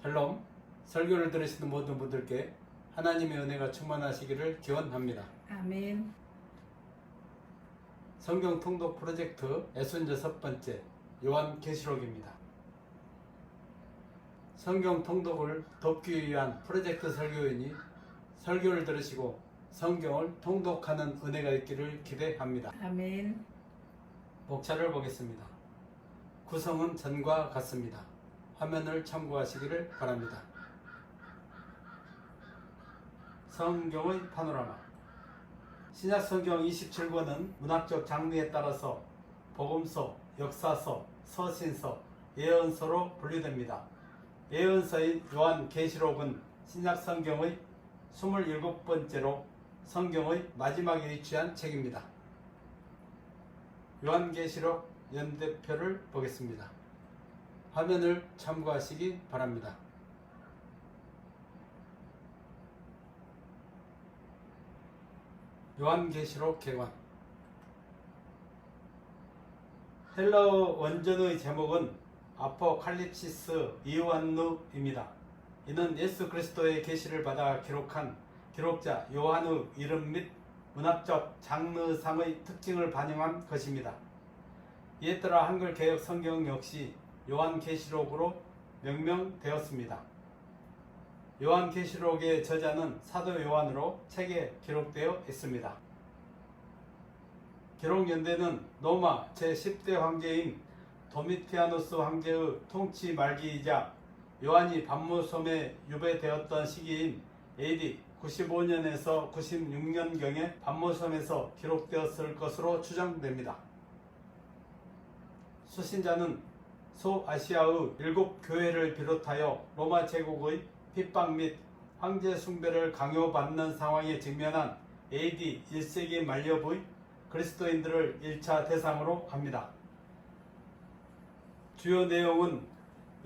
샬롬, 설교를 들으시는 모든 분들께 하나님의 은혜가 충만하시기를 기원합니다. 아멘. 성경 통독 프로젝트 66번째 요한계시록입니다. 성경 통독을 돕기 위한 프로젝트 설교인이 설교를 들으시고 성경을 통독하는 은혜가 있기를 기대합니다. 아멘. 목차를 보겠습니다. 구성은 전과 같습니다. 화면을 참고하시기를 바랍니다. 성경의 파노라마. 신약성경 27권은 문학적 장르에 따라서 복음서, 역사서, 서신서, 예언서로 분류됩니다. 예언서인 요한계시록은 신약성경의 27번째로 성경의 마지막에 위치한 책입니다. 요한계시록 연대표를 보겠습니다. 화면을 참고하시기 바랍니다. 요한계시록 개관. 헬라어 원전의 제목은 아포칼립시스 이오안누입니다. 이는 예수 그리스도의 계시를 받아 기록한 기록자 요한의 이름 및 문학적 장르상의 특징을 반영한 것입니다. 이에 따라 한글 개역 성경 역시 요한계시록으로 명명되었습니다. 요한계시록의 저자는 사도 요한으로 책에 기록되어 있습니다. 기록 연대는 로마 제10대 황제인 도미티아누스 황제의 통치 말기이자 요한이 반모섬에 유배되었던 시기인 AD 95년에서 96년경에 반모섬에서 기록되었을 것으로 추정됩니다. 수신자는 소아시아의 7교회를 비롯하여 로마 제국의 핍박 및 황제 숭배를 강요받는 상황에 직면한 AD 1세기 말엽의 그리스도인들을 1차 대상으로 합니다. 주요 내용은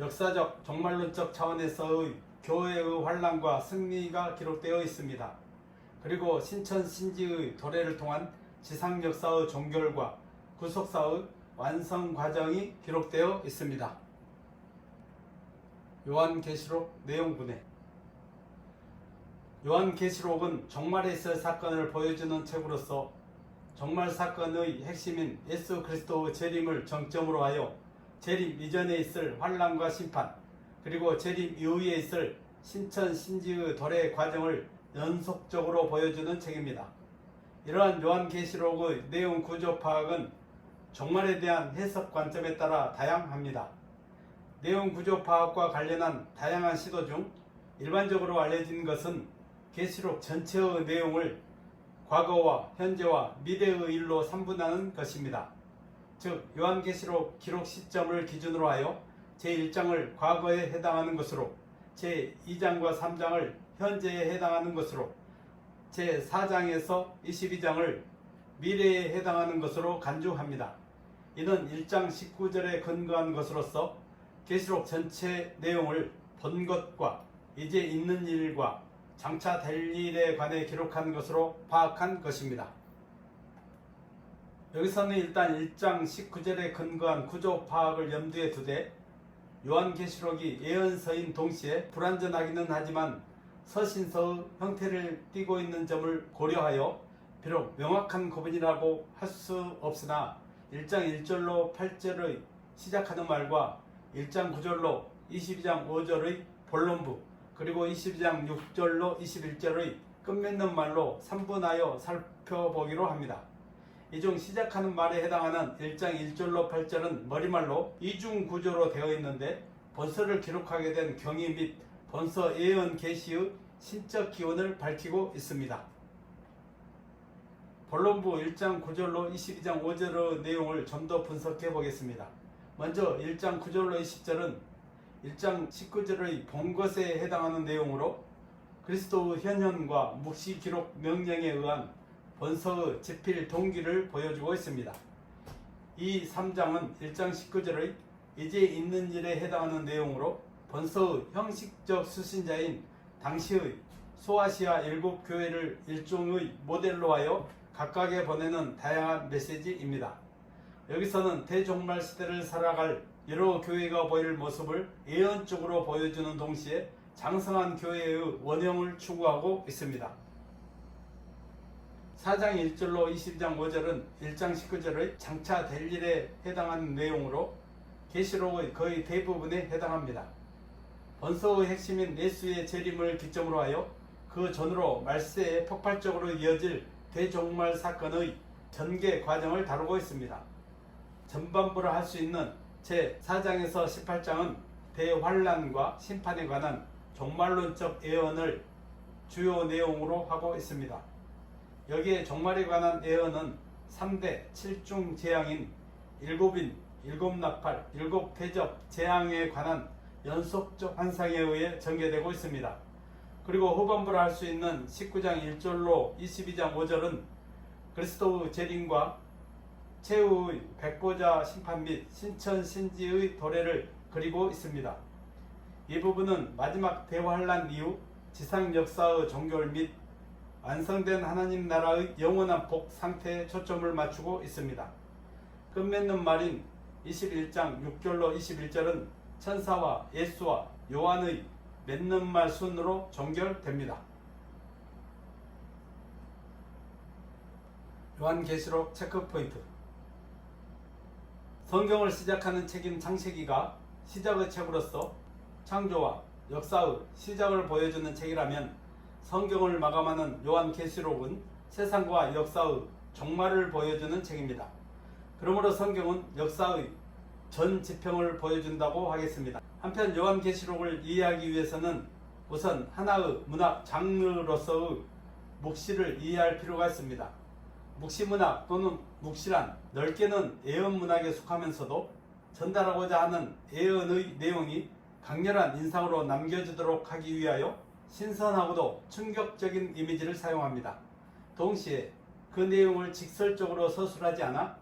역사적, 종말론적 차원에서의 교회의 환란과 승리가 기록되어 있습니다. 그리고 신천신지의 도래를 통한 지상 역사의 종결과 구속사의 완성 과정이 기록되어 있습니다. 요한계시록 내용분해. 요한계시록은 종말에 있을 사건을 보여주는 책으로서 종말 사건의 핵심인 예수 그리스도의 재림을 정점으로 하여 재림 이전에 있을 환란과 심판, 그리고 재림 이후에 있을 신천신지의 도래 과정을 연속적으로 보여주는 책입니다. 이러한 요한계시록의 내용 구조 파악은 종말에 대한 해석 관점에 따라 다양합니다. 내용 구조 파악과 관련한 다양한 시도 중 일반적으로 알려진 것은 계시록 전체의 내용을 과거와 현재와 미래의 일로 삼분하는 것입니다. 즉 요한계시록 기록 시점을 기준으로 하여 제1장을 과거에 해당하는 것으로, 제2장과 3장을 현재에 해당하는 것으로, 제4장에서 22장을 미래에 해당하는 것으로 간주합니다. 이는 1장 19절에 근거한 것으로서 계시록 전체 내용을 본 것과 이제 있는 일과 장차 될 일에 관해 기록한 것으로 파악한 것입니다. 여기서는 일단 1장 19절에 근거한 구조 파악을 염두에 두되 요한계시록이 예언서인 동시에 불완전하기는 하지만 서신서의 형태를 띠고 있는 점을 고려하여 비록 명확한 구분이라고 할 수 없으나 1장 1절로 8절의 시작하는 말과 1장 9절로 22장 5절의 본론부, 그리고 22장 6절로 21절의 끝맺는 말로 3분하여 살펴보기로 합니다. 이 중 시작하는 말에 해당하는 1장 1절로 8절은 머리말로 이중 구조로 되어 있는데 본서를 기록하게 된 경위 및 본서 예언 계시의 신적 기원을 밝히고 있습니다. 본론부 1장 9절로 22장 5절의 내용을 좀 더 분석해 보겠습니다. 먼저 1장 9절로 20절은 1장 19절의 본 것에 해당하는 내용으로 그리스도의 현현과 묵시 기록 명령에 의한 본서의 집필 동기를 보여주고 있습니다. 이 3장은 1장 19절의 이제 있는 일에 해당하는 내용으로 본서의 형식적 수신자인 당시의 소아시아 7교회를 일종의 모델로 하여 각각에 보내는 다양한 메시지입니다. 여기서는 대종말 시대를 살아갈 여러 교회가 보일 모습을 예언적으로 보여주는 동시에 장성한 교회의 원형을 추구하고 있습니다. 4장 1절로 22장 5절은 1장 19절의 장차 될 일에 해당하는 내용으로 계시록의 거의 대부분에 해당합니다. 본서의 핵심인 예수의 재림을 기점으로 하여 그 전으로 말세에 폭발적으로 이어질 대종말 사건의 전개 과정을 다루고 있습니다. 전반부를 할 수 있는 제4장에서 18장은 대환란과 심판에 관한 종말론적 예언을 주요 내용으로 하고 있습니다. 여기에 종말에 관한 예언은 3대 7중 재앙인 일곱인, 일곱나팔, 일곱대접 재앙에 관한 연속적 환상에 의해 전개되고 있습니다. 그리고 후반부를 할 수 있는 19장 1절로 22장 5절은 그리스도의 재림과 최후의 백보자 심판 및 신천신지의 도래를 그리고 있습니다. 이 부분은 마지막 대환란 이후 지상 역사의 종결 및 완성된 하나님 나라의 영원한 복 상태에 초점을 맞추고 있습니다. 끝맺는 말인 21장 6절로 21절은 천사와 예수와 요한의 맺는 말 순으로 종결됩니다. 요한계시록 체크포인트. 성경을 시작하는 책인 창세기가 시작의 책으로서 창조와 역사의 시작을 보여주는 책이라면 성경을 마감하는 요한계시록은 세상과 역사의 종말을 보여주는 책입니다. 그러므로 성경은 역사의 전 지평을 보여준다고 하겠습니다. 한편 요한계시록을 이해하기 위해서는 우선 하나의 문학 장르로서의 묵시를 이해할 필요가 있습니다. 묵시문학 또는 묵시란 넓게는 예언문학에 속하면서도 전달하고자 하는 예언의 내용이 강렬한 인상으로 남겨지도록 하기 위하여 신선하고도 충격적인 이미지를 사용합니다. 동시에 그 내용을 직설적으로 서술하지 않아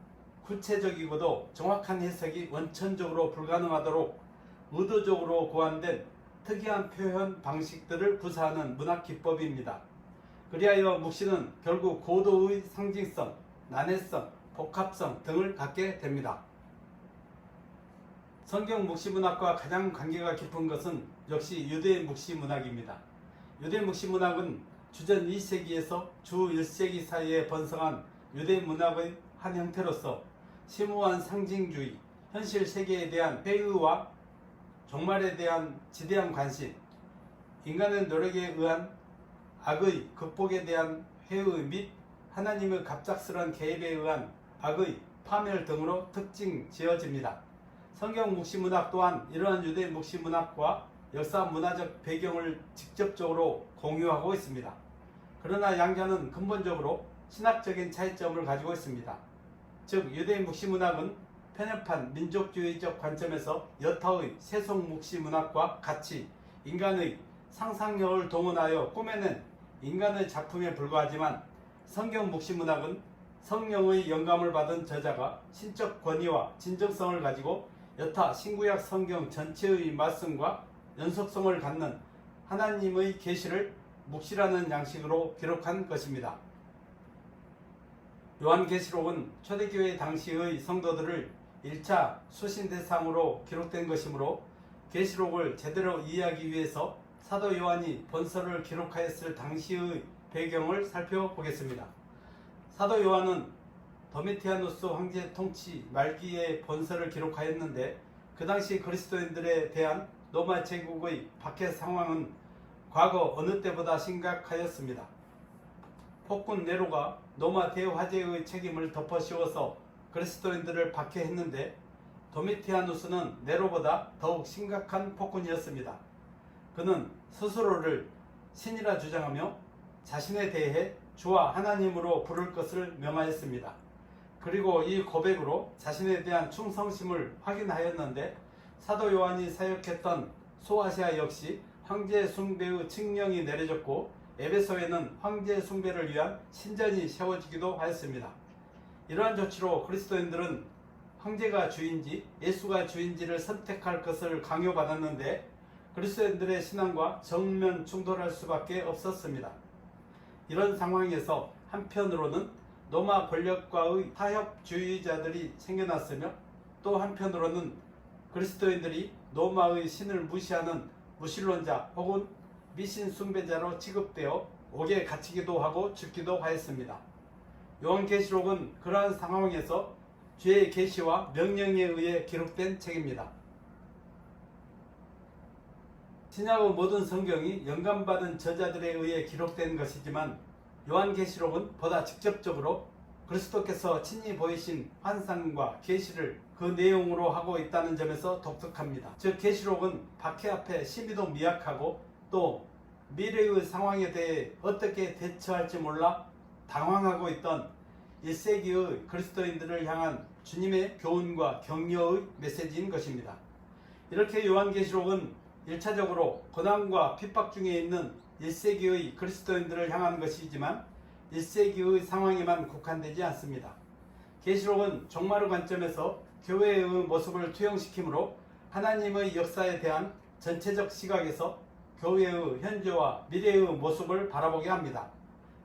구체적이고도 정확한 해석이 원천적으로 불가능하도록 의도적으로 고안된 특이한 표현 방식들을 구사하는 문학 기법입니다. 그리하여 묵시는 결국 고도의 상징성, 난해성, 복합성 등을 갖게 됩니다. 성경 묵시문학과 가장 관계가 깊은 것은 역시 유대 묵시문학입니다. 유대 묵시문학은 주전 2세기에서 주 1세기 사이에 번성한 유대 문학의 한 형태로서 심오한 상징주의, 현실 세계에 대한 회의와 종말에 대한 지대한 관심, 인간의 노력에 의한 악의 극복에 대한 회의 및 하나님의 갑작스러운 개입에 의한 악의 파멸 등으로 특징 지어집니다. 성경 묵시문학 또한 이러한 유대 묵시문학과 역사 문화적 배경을 직접적으로 공유하고 있습니다. 그러나 양자는 근본적으로 신학적인 차이점을 가지고 있습니다. 즉 유대 묵시문학은 편협한 민족주의적 관점에서 여타의 세속 묵시문학과 같이 인간의 상상력을 동원하여 꾸며낸 인간의 작품에 불과하지만 성경 묵시문학은 성령의 영감을 받은 저자가 신적 권위와 진정성을 가지고 여타 신구약 성경 전체의 말씀과 연속성을 갖는 하나님의 계시를 묵시라는 양식으로 기록한 것입니다. 요한계시록은 초대교회 당시의 성도들을 1차 수신 대상으로 기록된 것이므로 계시록을 제대로 이해하기 위해서 사도 요한이 본서를 기록하였을 당시의 배경을 살펴보겠습니다. 사도 요한은 도미티아누스 황제 통치 말기에 본서를 기록하였는데 그 당시 그리스도인들에 대한 로마 제국의 박해 상황은 과거 어느 때보다 심각하였습니다. 폭군 네로가 로마 대화재의 책임을 덮어씌워서 그리스도인들을 박해했는데 도미티아누스는 네로보다 더욱 심각한 폭군이었습니다. 그는 스스로를 신이라 주장하며 자신에 대해 주와 하나님으로 부를 것을 명하였습니다. 그리고 이 고백으로 자신에 대한 충성심을 확인하였는데 사도 요한이 사역했던 소아시아 역시 황제 숭배의 칙령이 내려졌고 에베소에는 황제 숭배를 위한 신전이 세워지기도 하였습니다. 이러한 조치로 그리스도인들은 황제가 주인지 예수가 주인지를 선택할 것을 강요받았는데 그리스도인들의 신앙과 정면 충돌할 수밖에 없었습니다. 이런 상황에서 한편으로는 로마 권력과의 타협주의자들이 생겨났으며 또 한편으로는 그리스도인들이 로마의 신을 무시하는 무신론자 혹은 미신 숭배자로 취급되어 옥에 갇히기도 하고 죽기도 하였습니다. 요한계시록은 그러한 상황에서 죄의 계시와 명령에 의해 기록된 책입니다. 신약의 모든 성경이 영감받은 저자들에 의해 기록된 것이지만 요한계시록은 보다 직접적으로 그리스도께서 친히 보이신 환상과 계시를 그 내용으로 하고 있다는 점에서 독특합니다. 즉 계시록은 박해 앞에 심히도 미약하고 또 미래의 상황에 대해 어떻게 대처할지 몰라 당황하고 있던 1세기의 그리스도인들을 향한 주님의 교훈과 격려의 메시지인 것입니다. 이렇게 요한계시록은 1차적으로 고난과 핍박 중에 있는 1세기의 그리스도인들을 향한 것이지만 1세기의 상황에만 국한되지 않습니다. 계시록은 종말의 관점에서 교회의 모습을 투영시키므로 하나님의 역사에 대한 전체적 시각에서 교회의 현재와 미래의 모습을 바라보게 합니다.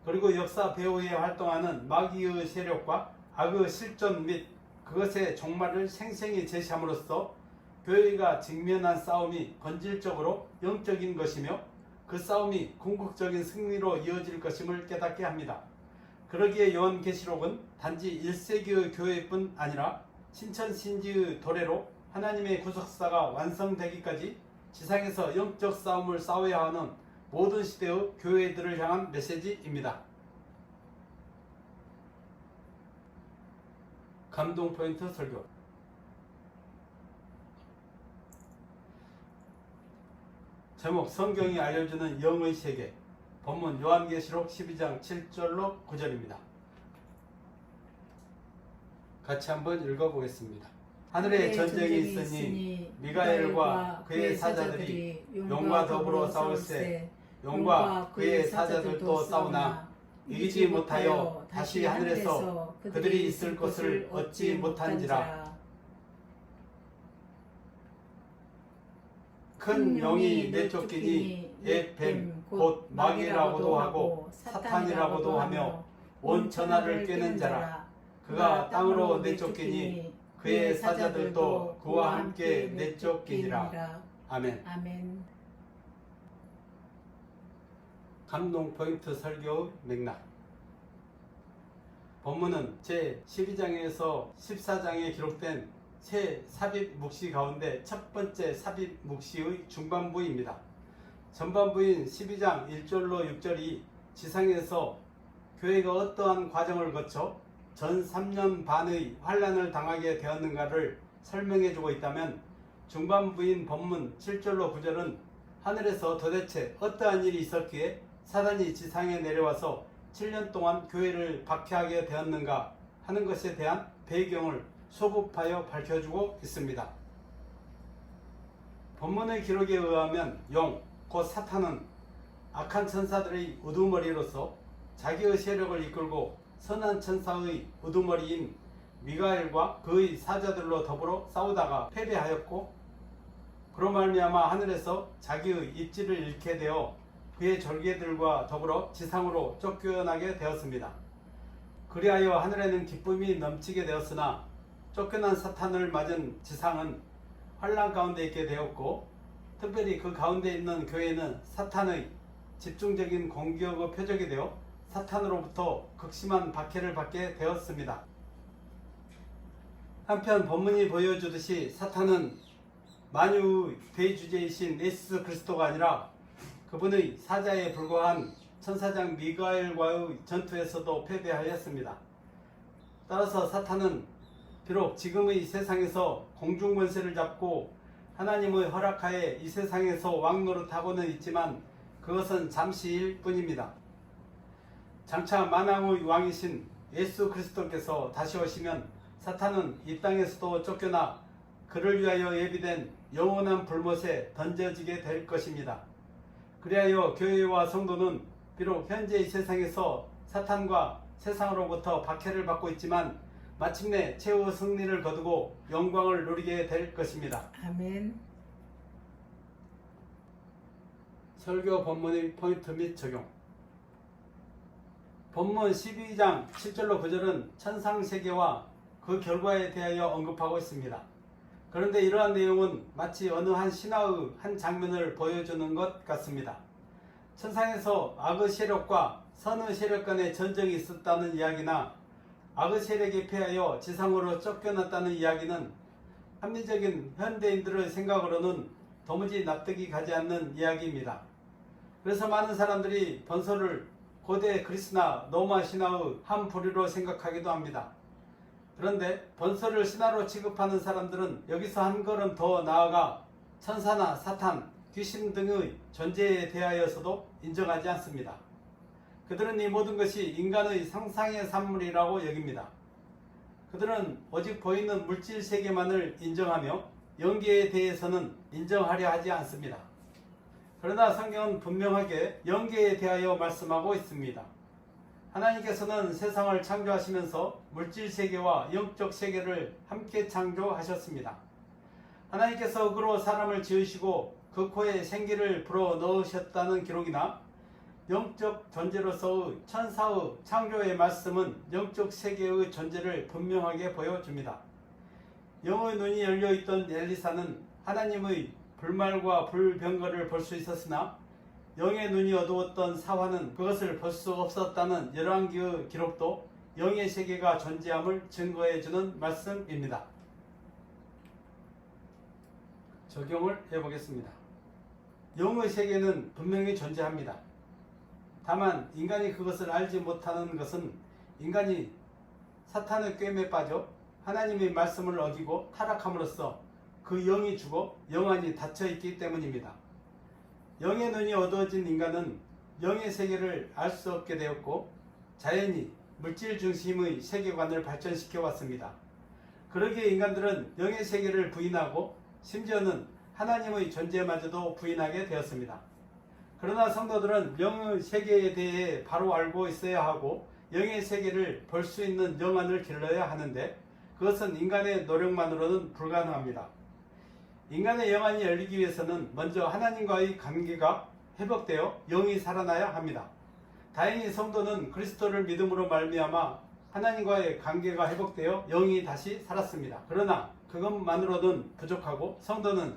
그리고 역사 배후에 활동하는 마귀의 세력과 악의 실존 및 그것의 종말을 생생히 제시함으로써 교회가 직면한 싸움이 본질적으로 영적인 것이며 그 싸움이 궁극적인 승리로 이어질 것임을 깨닫게 합니다. 그러기에 요한계시록은 단지 1세기의 교회뿐 아니라 신천신지의 도래로 하나님의 구속사가 완성되기까지 지상에서 영적 싸움을 싸워야 하는 모든 시대의 교회들을 향한 메시지입니다. 감동 포인트 설교. 제목 성경이 알려주는 영의 세계. 본문 요한계시록 12장 7절로 9절입니다. 같이 한번 읽어보겠습니다. 하늘에 전쟁이 있으니 미가엘과 그의 사자들이 용과 더불어 싸울세 용과 그의 사자들도 싸우나 이기지 못하여 다시 하늘에서 그들이 있을 곳을 얻지 못한지라. 큰 용이 내쫓기니 옛 뱀 곧 마귀라고도 하고 사탄이라고도 하며 온 천하를 꿰는 자라. 그가 땅으로 내쫓기니 그의 사자들도 그와 함께 내쫓기니라. 아멘. 아멘. 감동 포인트 설교의 맥락. 본문은 제12장에서 14장에 기록된 새 삽입 묵시 가운데 첫 번째 삽입 묵시의 중반부입니다. 전반부인 12장 1절로 6절이 지상에서 교회가 어떠한 과정을 거쳐 전 3년 반의 환란을 당하게 되었는가를 설명해주고 있다면 중반부인 본문 7절로 9절은 하늘에서 도대체 어떠한 일이 있었기에 사단이 지상에 내려와서 7년 동안 교회를 박해하게 되었는가 하는 것에 대한 배경을 소급하여 밝혀주고 있습니다. 본문의 기록에 의하면 용, 곧 사탄은 악한 천사들의 우두머리로서 자기의 세력을 이끌고 선한 천사의 우두머리인 미가엘과 그의 사자들로 더불어 싸우다가 패배하였고 그로 말미암아 하늘에서 자기의 입지를 잃게 되어 그의 절개들과 더불어 지상으로 쫓겨나게 되었습니다. 그리하여 하늘에는 기쁨이 넘치게 되었으나 쫓겨난 사탄을 맞은 지상은 환난 가운데 있게 되었고 특별히 그 가운데 있는 교회는 사탄의 집중적인 공격의 표적이 되어 사탄으로부터 극심한 박해를 받게 되었습니다. 한편 본문이 보여주듯이 사탄은 만유의 대주제이신 예수 그리스도가 아니라 그분의 사자에 불과한 천사장 미가엘과의 전투에서도 패배하였습니다. 따라서 사탄은 비록 지금의 세상에서 공중권세를 잡고 하나님의 허락하에 이 세상에서 왕노릇하고는 있지만 그것은 잠시일 뿐입니다. 장차 만왕의 왕이신 예수 그리스도께서 다시 오시면 사탄은 이 땅에서도 쫓겨나 그를 위하여 예비된 영원한 불못에 던져지게 될 것입니다. 그리하여 교회와 성도는 비록 현재 이 세상에서 사탄과 세상으로부터 박해를 받고 있지만 마침내 최후 승리를 거두고 영광을 누리게 될 것입니다. 아멘. 설교 본문의 포인트 및 적용. 본문 12장 7절로 9절은 천상세계와 그 결과에 대하여 언급하고 있습니다. 그런데 이러한 내용은 마치 어느 한 신화의 한 장면을 보여주는 것 같습니다. 천상에서 악의 세력과 선의 세력 간의 전쟁이 있었다는 이야기나 악의 세력에 패하여 지상으로 쫓겨났다는 이야기는 합리적인 현대인들의 생각으로는 도무지 납득이 가지 않는 이야기입니다. 그래서 많은 사람들이 번설을 고대 그리스나 로마 신화의 한 부류로 생각하기도 합니다. 그런데 번설을 신화로 취급하는 사람들은 여기서 한 걸음 더 나아가 천사나 사탄, 귀신 등의 존재에 대하여서도 인정하지 않습니다. 그들은 이 모든 것이 인간의 상상의 산물이라고 여깁니다. 그들은 오직 보이는 물질 세계만을 인정하며 영계에 대해서는 인정하려 하지 않습니다. 그러나 성경은 분명하게 영계에 대하여 말씀하고 있습니다. 하나님께서는 세상을 창조하시면서 물질 세계와 영적 세계를 함께 창조하셨습니다. 하나님께서 흙으로 사람을 지으시고 그 코에 생기를 불어 넣으셨다는 기록이나 영적 존재로서의 천사의 창조의 말씀은 영적 세계의 존재를 분명하게 보여줍니다. 영의 눈이 열려있던 엘리사는 하나님의 불말과 불병거를 볼 수 있었으나 영의 눈이 어두웠던 사화는 그것을 볼 수 없었다는 열왕기의 기록도 영의 세계가 존재함을 증거해주는 말씀입니다. 적용을 해보겠습니다. 영의 세계는 분명히 존재합니다. 다만 인간이 그것을 알지 못하는 것은 인간이 사탄의 꾀에 빠져 하나님의 말씀을 어기고 타락함으로써 그 영이 죽어 영안이 닫혀있기 때문입니다. 영의 눈이 어두워진 인간은 영의 세계를 알 수 없게 되었고 자연히 물질 중심의 세계관을 발전시켜 왔습니다. 그러기에 인간들은 영의 세계를 부인하고 심지어는 하나님의 존재마저도 부인하게 되었습니다. 그러나 성도들은 영의 세계에 대해 바로 알고 있어야 하고 영의 세계를 볼 수 있는 영안을 길러야 하는데 그것은 인간의 노력만으로는 불가능합니다. 인간의 영안이 열리기 위해서는 먼저 하나님과의 관계가 회복되어 영이 살아나야 합니다. 다행히 성도는 그리스도를 믿음으로 말미암아 하나님과의 관계가 회복되어 영이 다시 살았습니다. 그러나 그것만으로는 부족하고 성도는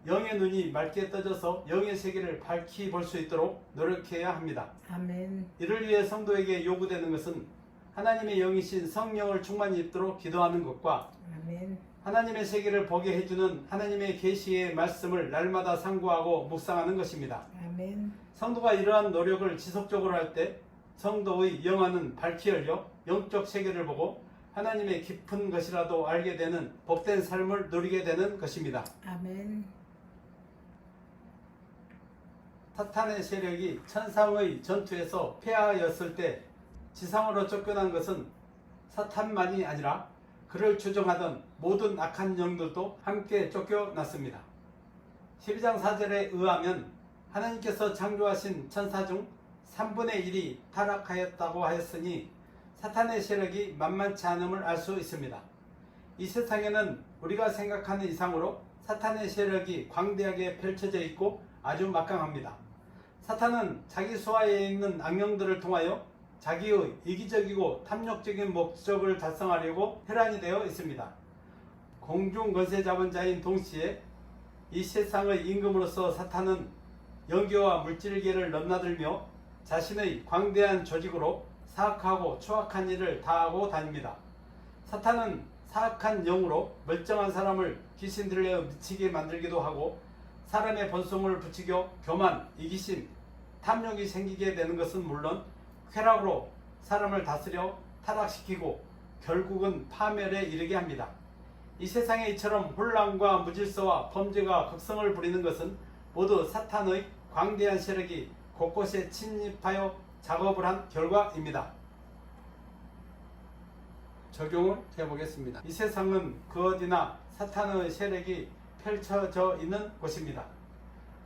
영의 눈이 맑게 떠져서 영의 세계를 밝히 볼 수 있도록 노력해야 합니다. 아멘. 이를 위해 성도에게 요구되는 것은 하나님의 영이신 성령을 충만히 입도록 기도하는 것과 아멘. 하나님의 세계를 보게 해주는 하나님의 계시의 말씀을 날마다 상고하고 묵상하는 것입니다. 아멘. 성도가 이러한 노력을 지속적으로 할 때 성도의 영안은 밝히 열려 영적 세계를 보고 하나님의 깊은 것이라도 알게 되는 복된 삶을 누리게 되는 것입니다. 아멘. 사탄의 세력이 천상의 전투에서 패하였을 때 지상으로 쫓겨난 것은 사탄만이 아니라 그를 추종하던 모든 악한 영들도 함께 쫓겨났습니다. 12장 4절에 의하면 하나님께서 창조하신 천사 중 3분의 1이 타락하였다고 하였으니 사탄의 세력이 만만치 않음을 알 수 있습니다. 이 세상에는 우리가 생각하는 이상으로 사탄의 세력이 광대하게 펼쳐져 있고 아주 막강합니다. 사탄은 자기 수하에 있는 악령들을 통하여 자기의 이기적이고 탐욕적인 목적을 달성하려고 혈안이 되어 있습니다. 공중 권세 잡은 자인 동시에 이 세상의 임금으로서 사탄은 영계와 물질계를 넘나들며 자신의 광대한 조직으로 사악하고 추악한 일을 다하고 다닙니다. 사탄은 사악한 영으로 멀쩡한 사람을 귀신들에 미치게 만들기도 하고 사람의 본성을 부추겨 교만, 이기심, 탐욕이 생기게 되는 것은 물론 쾌락으로 사람을 다스려 타락시키고 결국은 파멸에 이르게 합니다. 이 세상에 이처럼 혼란과 무질서와 범죄가 극성을 부리는 것은 모두 사탄의 광대한 세력이 곳곳에 침입하여 작업을 한 결과입니다. 적용을 해보겠습니다. 이 세상은 그 어디나 사탄의 세력이 펼쳐져 있는 곳입니다.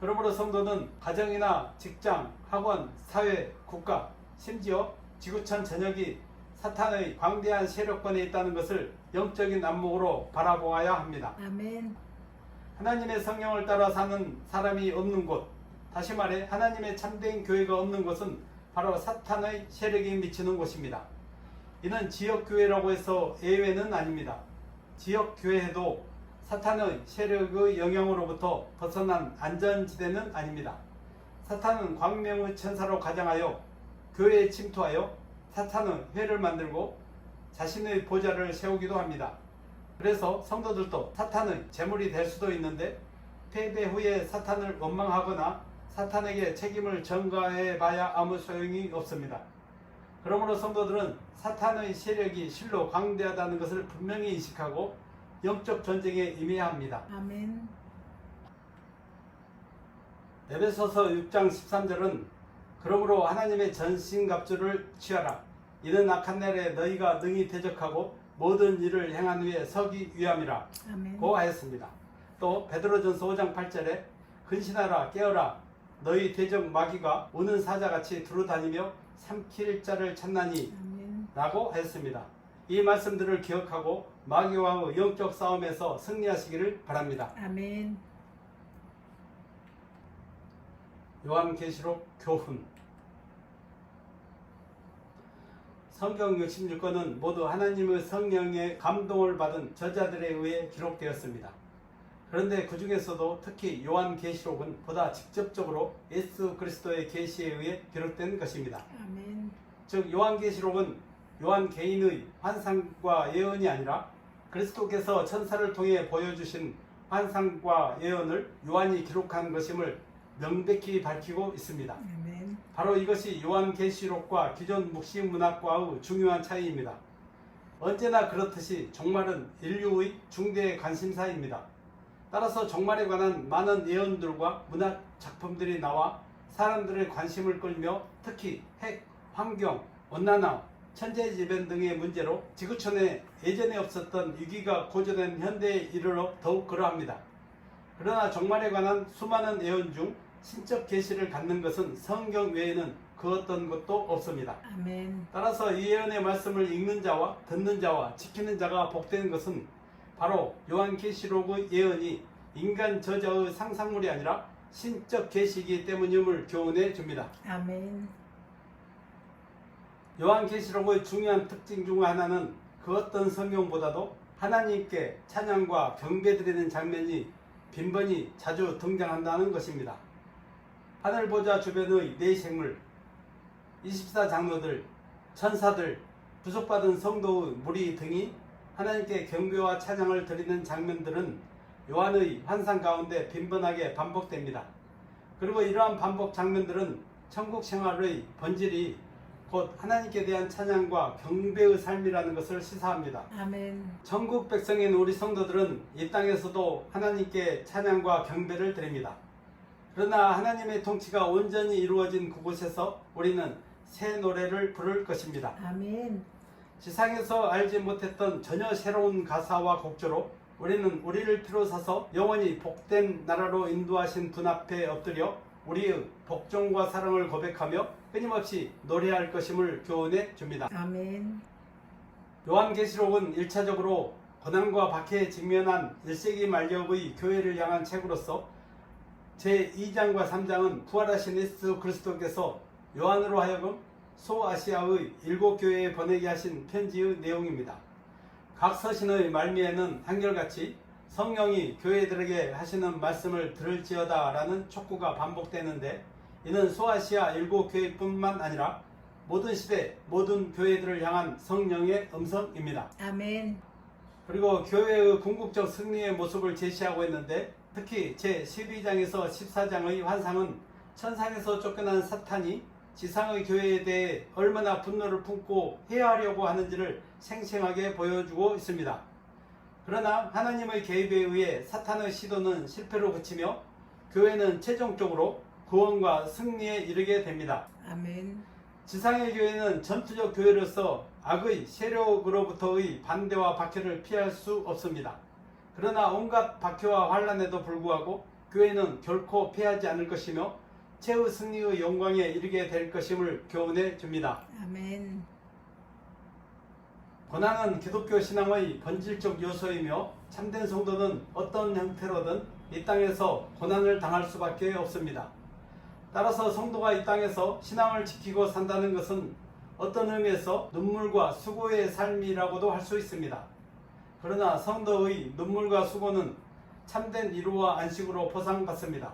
그러므로 성도는 가정이나 직장, 학원, 사회, 국가, 심지어 지구촌 전역이 사탄의 광대한 세력권에 있다는 것을 영적인 안목으로 바라보아야 합니다. 아멘. 하나님의 성령을 따라 사는 사람이 없는 곳, 다시 말해 하나님의 참된 교회가 없는 곳은 바로 사탄의 세력이 미치는 곳입니다. 이는 지역교회라고 해서 예외는 아닙니다. 지역교회도 사탄의 세력의 영향으로부터 벗어난 안전지대는 아닙니다. 사탄은 광명의 천사로 가장하여 교회에 침투하여 사탄은 회를 만들고 자신의 보좌를 세우기도 합니다. 그래서 성도들도 사탄의 제물이 될 수도 있는데 패배 후에 사탄을 원망하거나 사탄에게 책임을 전가해 봐야 아무 소용이 없습니다. 그러므로 성도들은 사탄의 세력이 실로 광대하다는 것을 분명히 인식하고 영적 전쟁에 임해야 합니다. 아멘. 에베소서 6장 13절은 그러므로 하나님의 전신갑주를 취하라. 이는 악한 날에 너희가 능히 대적하고 모든 일을 행한 후에 서기 위함이라 아멘. 고 하였습니다. 또 베드로전서 5장 8절에 근신하라 깨어라 너희 대적 마귀가 우는 사자같이 두루다니며 삼킬 자를 찾나니 아멘. 라고 하였습니다. 이 말씀들을 기억하고 마귀와의 영적 싸움에서 승리하시기를 바랍니다. 아멘. 요한계시록 교훈. 성경 66권은 모두 하나님의 성령의 감동을 받은 저자들에 의해 기록되었습니다. 그런데 그 중에서도 특히 요한계시록은 보다 직접적으로 예수 그리스도의 계시에 의해 기록된 것입니다. 아멘. 즉 요한계시록은 요한 개인의 환상과 예언이 아니라 그리스도께서 천사를 통해 보여주신 환상과 예언을 요한이 기록한 것임을 명백히 밝히고 있습니다. 아멘. 바로 이것이 요한계시록과 기존 묵시문학과의 중요한 차이입니다. 언제나 그렇듯이 종말은 인류의 중대 관심사입니다. 따라서 종말에 관한 많은 예언들과 문학 작품들이 나와 사람들의 관심을 끌며 특히 핵, 환경, 온난화, 천재지변 등의 문제로 지구촌에 예전에 없었던 위기가 고조된 현대에 이르러 더욱 그러합니다. 그러나 종말에 관한 수많은 예언 중 신적 계시를 갖는 것은 성경 외에는 그 어떤 것도 없습니다. 아멘. 따라서 이 예언의 말씀을 읽는 자와 듣는 자와 지키는 자가 복된 것은 바로 요한계시록의 예언이 인간 저자의 상상물이 아니라 신적 계시이기 때문임을 교훈해 줍니다. 아멘. 요한계시록의 중요한 특징 중 하나는 그 어떤 성경보다도 하나님께 찬양과 경배드리는 장면이 빈번히 자주 등장한다는 것입니다. 하늘보좌 주변의 네 생물, 24장로들, 천사들, 구속받은 성도의 무리 등이 하나님께 경배와 찬양을 드리는 장면들은 요한의 환상 가운데 빈번하게 반복됩니다. 그리고 이러한 반복 장면들은 천국 생활의 본질이 곧 하나님께 대한 찬양과 경배의 삶이라는 것을 시사합니다. 아멘. 천국 백성인 우리 성도들은 이 땅에서도 하나님께 찬양과 경배를 드립니다. 그러나 하나님의 통치가 온전히 이루어진 그곳에서 우리는 새 노래를 부를 것입니다. 아멘. 지상에서 알지 못했던 전혀 새로운 가사와 곡조로 우리는 우리를 피로 사서 영원히 복된 나라로 인도하신 분 앞에 엎드려 우리의 복종과 사랑을 고백하며 끊임없이 노래할 것임을 교훈해 줍니다. 아멘. 요한계시록은 1차적으로 고난과 박해에 직면한 1세기 말력의 교회를 향한 책으로서 제2장과 3장은 부활하신 예수 그리스도께서 요한으로 하여금 소아시아의 7교회에 보내게 하신 편지의 내용입니다. 각 서신의 말미에는 한결같이 성령이 교회들에게 하시는 말씀을 들을지어다 라는 촉구가 반복되는데 이는 소아시아 7교회뿐만 아니라 모든 시대 모든 교회들을 향한 성령의 음성입니다. 아멘. 그리고 교회의 궁극적 승리의 모습을 제시하고 있는데 특히 제12장에서 14장의 환상은 천상에서 쫓겨난 사탄이 지상의 교회에 대해 얼마나 분노를 품고 해하려고 하는지를 생생하게 보여주고 있습니다. 그러나 하나님의 개입에 의해 사탄의 시도는 실패로 그치며 교회는 최종적으로 구원과 승리에 이르게 됩니다. 아멘. 지상의 교회는 전투적 교회로서 악의 세력으로부터의 반대와 박해를 피할 수 없습니다. 그러나 온갖 박해와 환란에도 불구하고 교회는 결코 패하지 않을 것이며 최후 승리의 영광에 이르게 될 것임을 교훈해 줍니다. 아멘. 고난은 기독교 신앙의 본질적 요소이며 참된 성도는 어떤 형태로든 이 땅에서 고난을 당할 수밖에 없습니다. 따라서 성도가 이 땅에서 신앙을 지키고 산다는 것은 어떤 의미에서 눈물과 수고의 삶이라고도 할 수 있습니다. 그러나 성도의 눈물과 수고는 참된 위로와 안식으로 보상받습니다.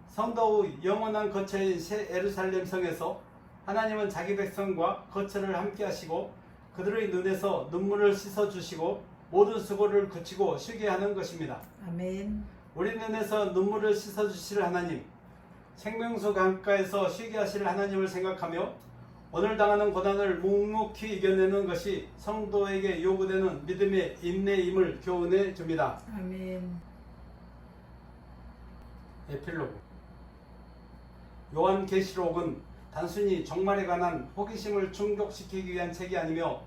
성도의 영원한 거처인 새 예루살렘 성에서 하나님은 자기 백성과 거처를 함께 하시고 그들의 눈에서 눈물을 씻어주시고 모든 수고를 그치고 쉬게 하는 것입니다. 아멘. 우리 눈에서 눈물을 씻어주실 하나님, 생명수 강가에서 쉬게 하실 하나님을 생각하며 오늘 당하는 고난을 묵묵히 이겨내는 것이 성도에게 요구되는 믿음의 인내임을 교훈해 줍니다. 아멘. 에필로그. 요한계시록은 단순히 종말에 관한 호기심을 충족시키기 위한 책이 아니며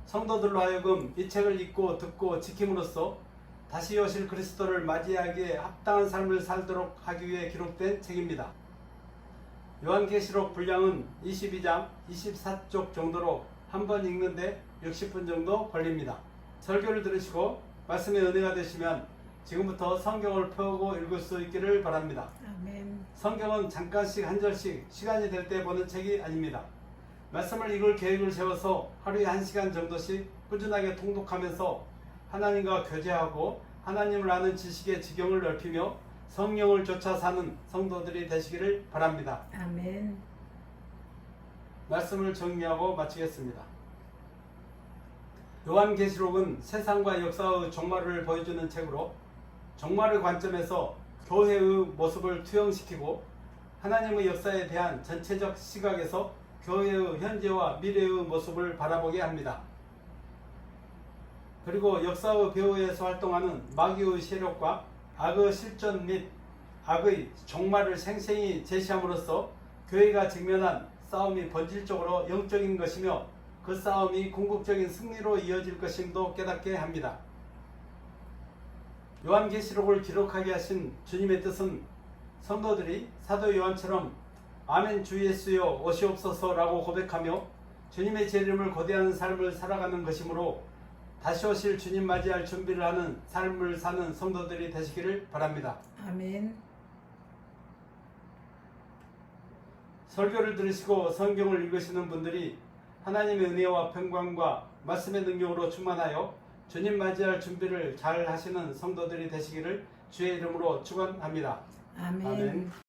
성도들로 하여금 이 책을 읽고 듣고 지킴으로써 다시 오실 그리스도를 맞이하기에 합당한 삶을 살도록 하기 위해 기록된 책입니다. 요한계시록 분량은 22장 24쪽 정도로 한 번 읽는데 60분 정도 걸립니다. 설교를 들으시고 말씀의 은혜가 되시면 지금부터 성경을 펴고 읽을 수 있기를 바랍니다. 아멘. 성경은 잠깐씩 한 절씩 시간이 될 때 보는 책이 아닙니다. 말씀을 읽을 계획을 세워서 하루에 1시간 정도씩 꾸준하게 통독하면서 하나님과 교제하고 하나님을 아는 지식의 지경을 넓히며 성령을 쫓아 사는 성도들이 되시기를 바랍니다. 아멘. 말씀을 정리하고 마치겠습니다. 요한계시록은 세상과 역사의 종말을 보여주는 책으로 종말의 관점에서 교회의 모습을 투영시키고 하나님의 역사에 대한 전체적 시각에서 교회의 현재와 미래의 모습을 바라보게 합니다. 그리고 역사의 배후에서 활동하는 마귀의 세력과 악의 실존 및 악의 종말을 생생히 제시함으로써 교회가 직면한 싸움이 본질적으로 영적인 것이며 그 싸움이 궁극적인 승리로 이어질 것임도 깨닫게 합니다. 요한계시록을 기록하게 하신 주님의 뜻은 성도들이 사도 요한처럼 아멘 주 예수여 오시옵소서라고 고백하며 주님의 재림을 고대하는 삶을 살아가는 것이므로 다시 오실 주님 맞이할 준비를 하는 삶을 사는 성도들이 되시기를 바랍니다. 아멘. 설교를 들으시고 성경을 읽으시는 분들이 하나님의 은혜와 평강과 말씀의 능력으로 충만하여 주님 맞이할 준비를 잘 하시는 성도들이 되시기를 주의 이름으로 축원합니다. 아멘. 아멘.